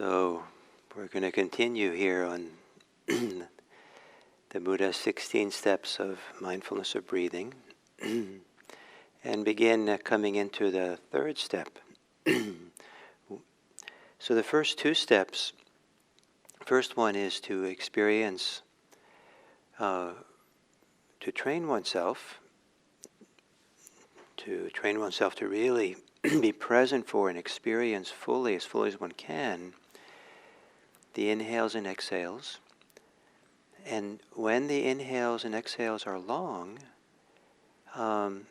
So we're going to continue here on the Buddha's 16 steps of mindfulness of breathing and begin coming into the third step. So the first two steps, first one is to experience, to train oneself to really be present for and experience fully as one can, the inhales and exhales. And when the inhales and exhales are long, to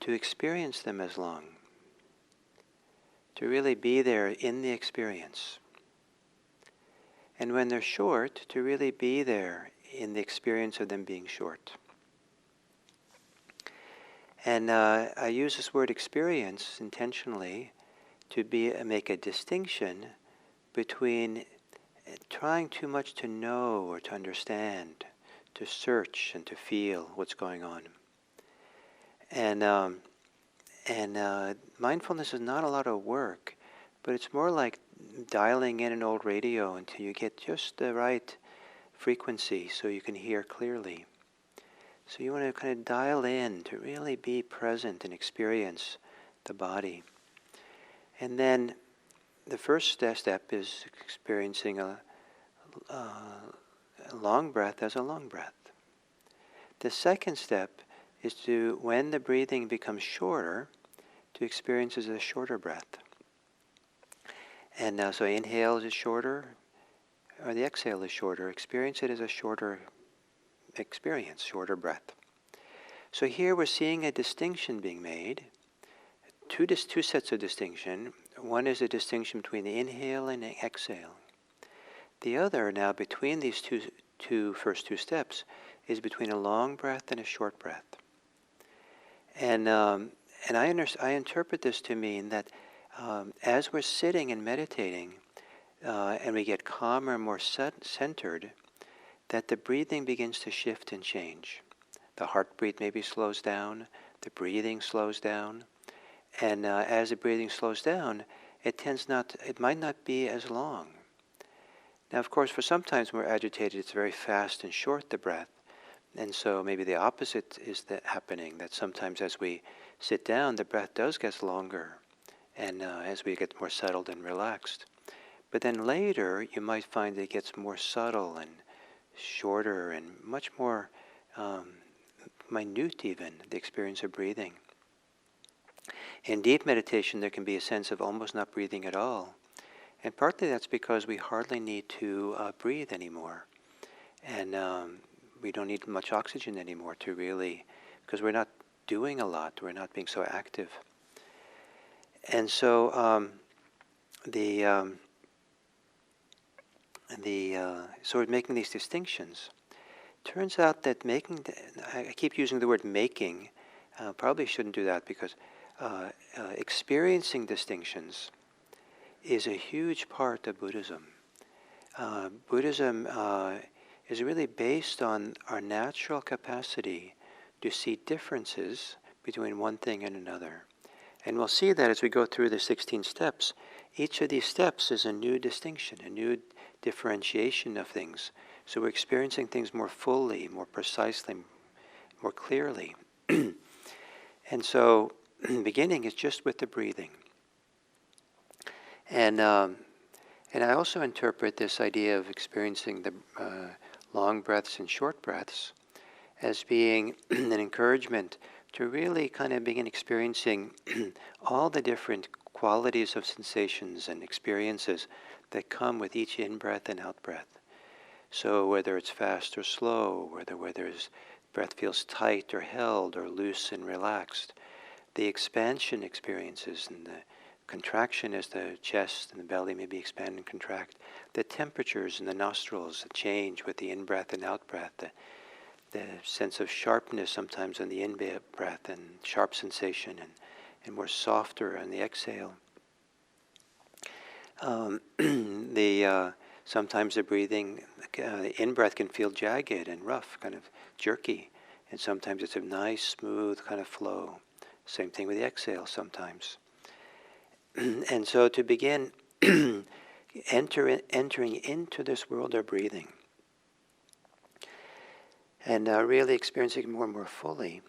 experience them as long. To really be there in the experience. And when they're short, to really be there in the experience of them being short. And I use this word experience intentionally to make a distinction between trying too much to know or to understand, to search and to feel what's going on. And mindfulness is not a lot of work, but it's more like dialing in an old radio until you get just the right frequency so you can hear clearly. So you want to kind of dial in to really be present and experience the body. And then the first step is experiencing a long breath as a long breath. The second step is to, when the breathing becomes shorter, to experience as a shorter breath. And so inhale is shorter, or the exhale is shorter. Experience it as a shorter experience, shorter breath. So here we're seeing a distinction being made, two sets of distinction. One is a distinction between the inhale and the exhale. The other, now between these first two steps, is between a long breath and a short breath. And I interpret this to mean that as we're sitting and meditating, and we get calmer and more centered, that the breathing begins to shift and change. The heartbeat maybe slows down, the breathing slows down, and as the breathing slows down, it might not be as long. Now, of course, for sometimes when we're agitated, it's very fast and short, the breath, and so maybe the opposite is happening, that sometimes as we sit down, the breath does get longer, and as we get more settled and relaxed. But then later, you might find that it gets more subtle and shorter and much more minute even, the experience of breathing. In deep meditation, there can be a sense of almost not breathing at all. And partly that's because we hardly need to breathe anymore. And we don't need much oxygen anymore to really, because we're not doing a lot, we're not being so active. And so so we're making these distinctions. Turns out that I keep using the word making, probably shouldn't do that because experiencing distinctions is a huge part of Buddhism. Buddhism is really based on our natural capacity to see differences between one thing and another. And we'll see that as we go through the 16 steps. Each of these steps is a new distinction, a new differentiation of things. So we're experiencing things more fully, more precisely, more clearly. And so beginning is just with the breathing. And I also interpret this idea of experiencing the long breaths and short breaths as being an encouragement to really kind of begin experiencing all the different qualities of sensations and experiences that come with each in-breath and out-breath. So whether it's fast or slow, whether breath feels tight or held or loose and relaxed, the expansion experiences and the contraction as the chest and the belly maybe expand and contract, the temperatures in the nostrils that change with the in-breath and out-breath, the sense of sharpness sometimes on the in-breath and sharp sensation and more softer on the exhale. Sometimes the breathing, the in-breath can feel jagged and rough, kind of jerky, and sometimes it's a nice, smooth kind of flow. Same thing with the exhale sometimes. And so to begin entering into this world of breathing, and really experiencing more and more fully.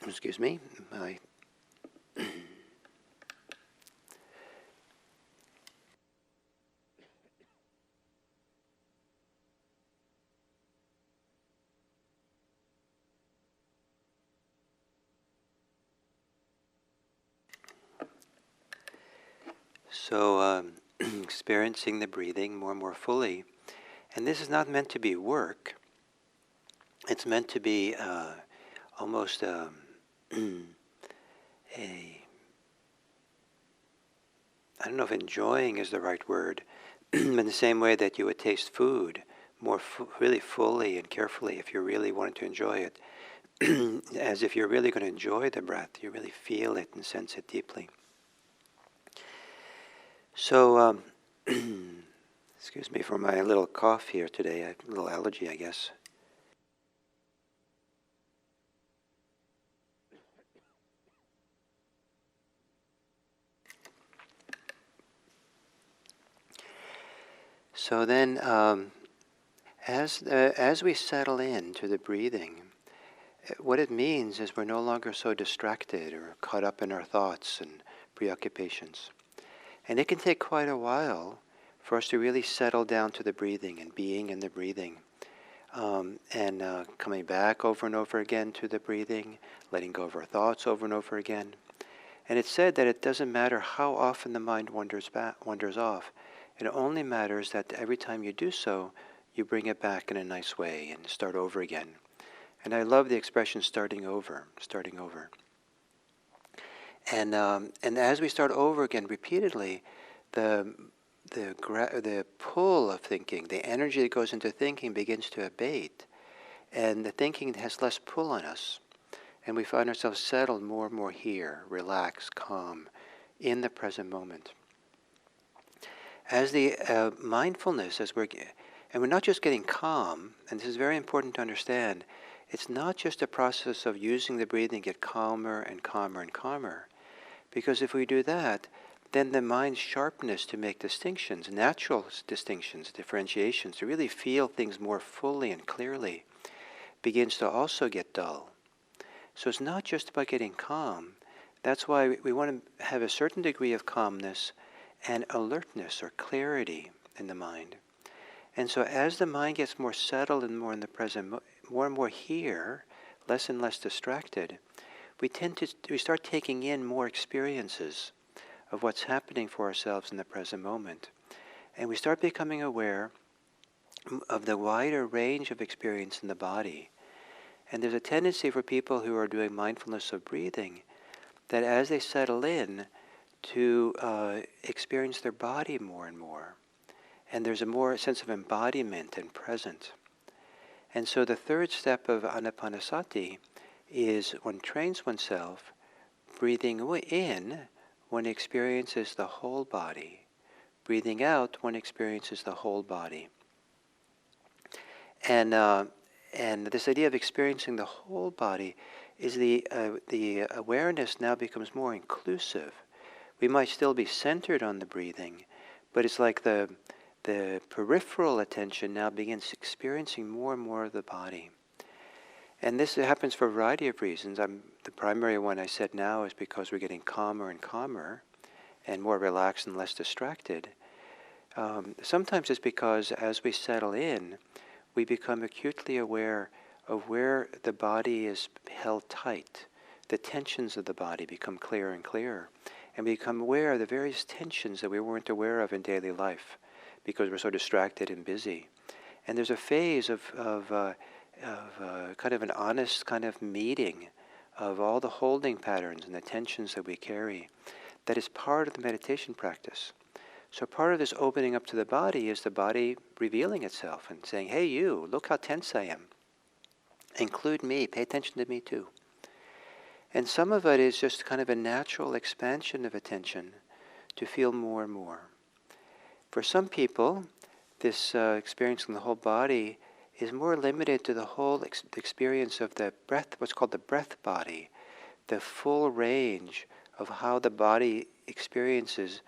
Excuse me. So experiencing the breathing more and more fully. And this is not meant to be work. It's meant to be almost a I don't know if enjoying is the right word, in the same way that you would taste food more really fully and carefully if you really wanted to enjoy it, as if you're really going to enjoy the breath. You really feel it and sense it deeply. So, excuse me for my little cough here today, a little allergy, I guess. So then, as we settle into the breathing, what it means is we're no longer so distracted or caught up in our thoughts and preoccupations. And it can take quite a while for us to really settle down to the breathing and being in the breathing. And coming back over and over again to the breathing, letting go of our thoughts over and over again. And it's said that it doesn't matter how often the mind wanders off. It only matters that every time you do so, you bring it back in a nice way and start over again. And I love the expression starting over. And as we start over again repeatedly, the pull of thinking, the energy that goes into thinking begins to abate, and the thinking has less pull on us, and we find ourselves settled more and more here, relaxed, calm, in the present moment. As the mindfulness, and we're not just getting calm, and this is very important to understand, it's not just a process of using the breathing to get calmer and calmer and calmer, because if we do that, then the mind's sharpness to make distinctions, natural distinctions, differentiations, to really feel things more fully and clearly, begins to also get dull. So it's not just about getting calm. That's why we want to have a certain degree of calmness and alertness or clarity in the mind. And so as the mind gets more settled and more in the present, more and more here, less and less distracted, we start taking in more experiences of what's happening for ourselves in the present moment. And we start becoming aware of the wider range of experience in the body. And there's a tendency for people who are doing mindfulness of breathing that as they settle in to experience their body more and more. And there's a more sense of embodiment and presence. And so the third step of anapanasati is one trains oneself breathing in one experiences the whole body. Breathing out, one experiences the whole body. And this idea of experiencing the whole body is the awareness now becomes more inclusive. We might still be centered on the breathing, but it's like the peripheral attention now begins experiencing more and more of the body. And this happens for a variety of reasons. The primary one I said now is because we're getting calmer and calmer and more relaxed and less distracted. Sometimes it's because as we settle in, we become acutely aware of where the body is held tight. The tensions of the body become clearer and clearer. And we become aware of the various tensions that we weren't aware of in daily life because we're so distracted and busy. And there's a phase of kind of an honest kind of meeting of all the holding patterns and the tensions that we carry that is part of the meditation practice. So part of this opening up to the body is the body revealing itself and saying, hey you, look how tense I am. Include me, pay attention to me too. And some of it is just kind of a natural expansion of attention to feel more and more. For some people, this experience in the whole body is more limited to the whole experience of the breath, what's called the breath body, the full range of how the body experiences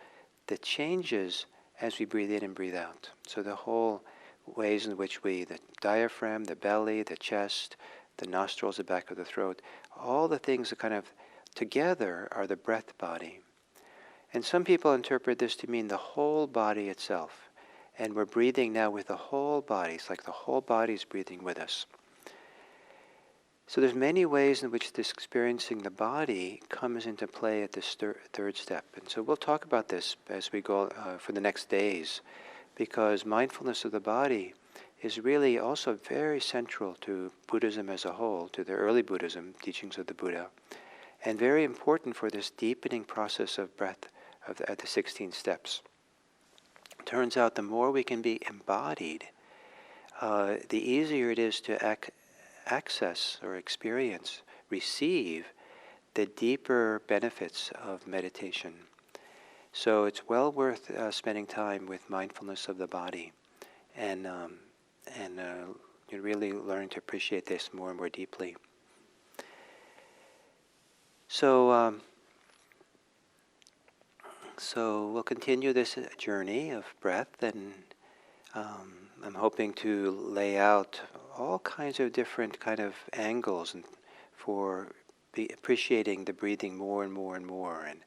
the changes as we breathe in and breathe out. So the whole ways in which the diaphragm, the belly, the chest, the nostrils, the back of the throat, all the things that kind of together are the breath body. And some people interpret this to mean the whole body itself. And we're breathing now with the whole body. It's like the whole body is breathing with us. So there's many ways in which this experiencing the body comes into play at this third step. And so we'll talk about this as we go for the next days, because mindfulness of the body is really also very central to Buddhism as a whole, to the early Buddhism, teachings of the Buddha, and very important for this deepening process of breath at the 16 steps. Turns out the more we can be embodied, the easier it is to access or experience, receive the deeper benefits of meditation. So it's well worth spending time with mindfulness of the body, and you really learn to appreciate this more and more deeply. So we'll continue this journey of breath, and I'm hoping to lay out all kinds of different kind of angles for appreciating the breathing more and more and more. And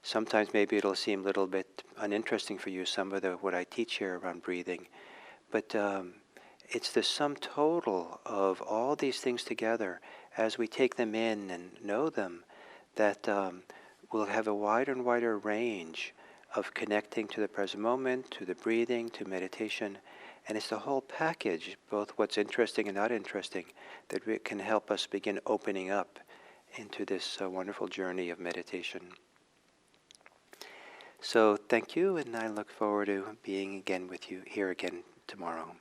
sometimes maybe it'll seem a little bit uninteresting for you, some of what I teach here around breathing. But it's the sum total of all these things together as we take them in and know them that we'll have a wider and wider range of connecting to the present moment, to the breathing, to meditation. And it's the whole package, both what's interesting and not interesting, that can help us begin opening up into this wonderful journey of meditation. So thank you, and I look forward to being again with you here again tomorrow.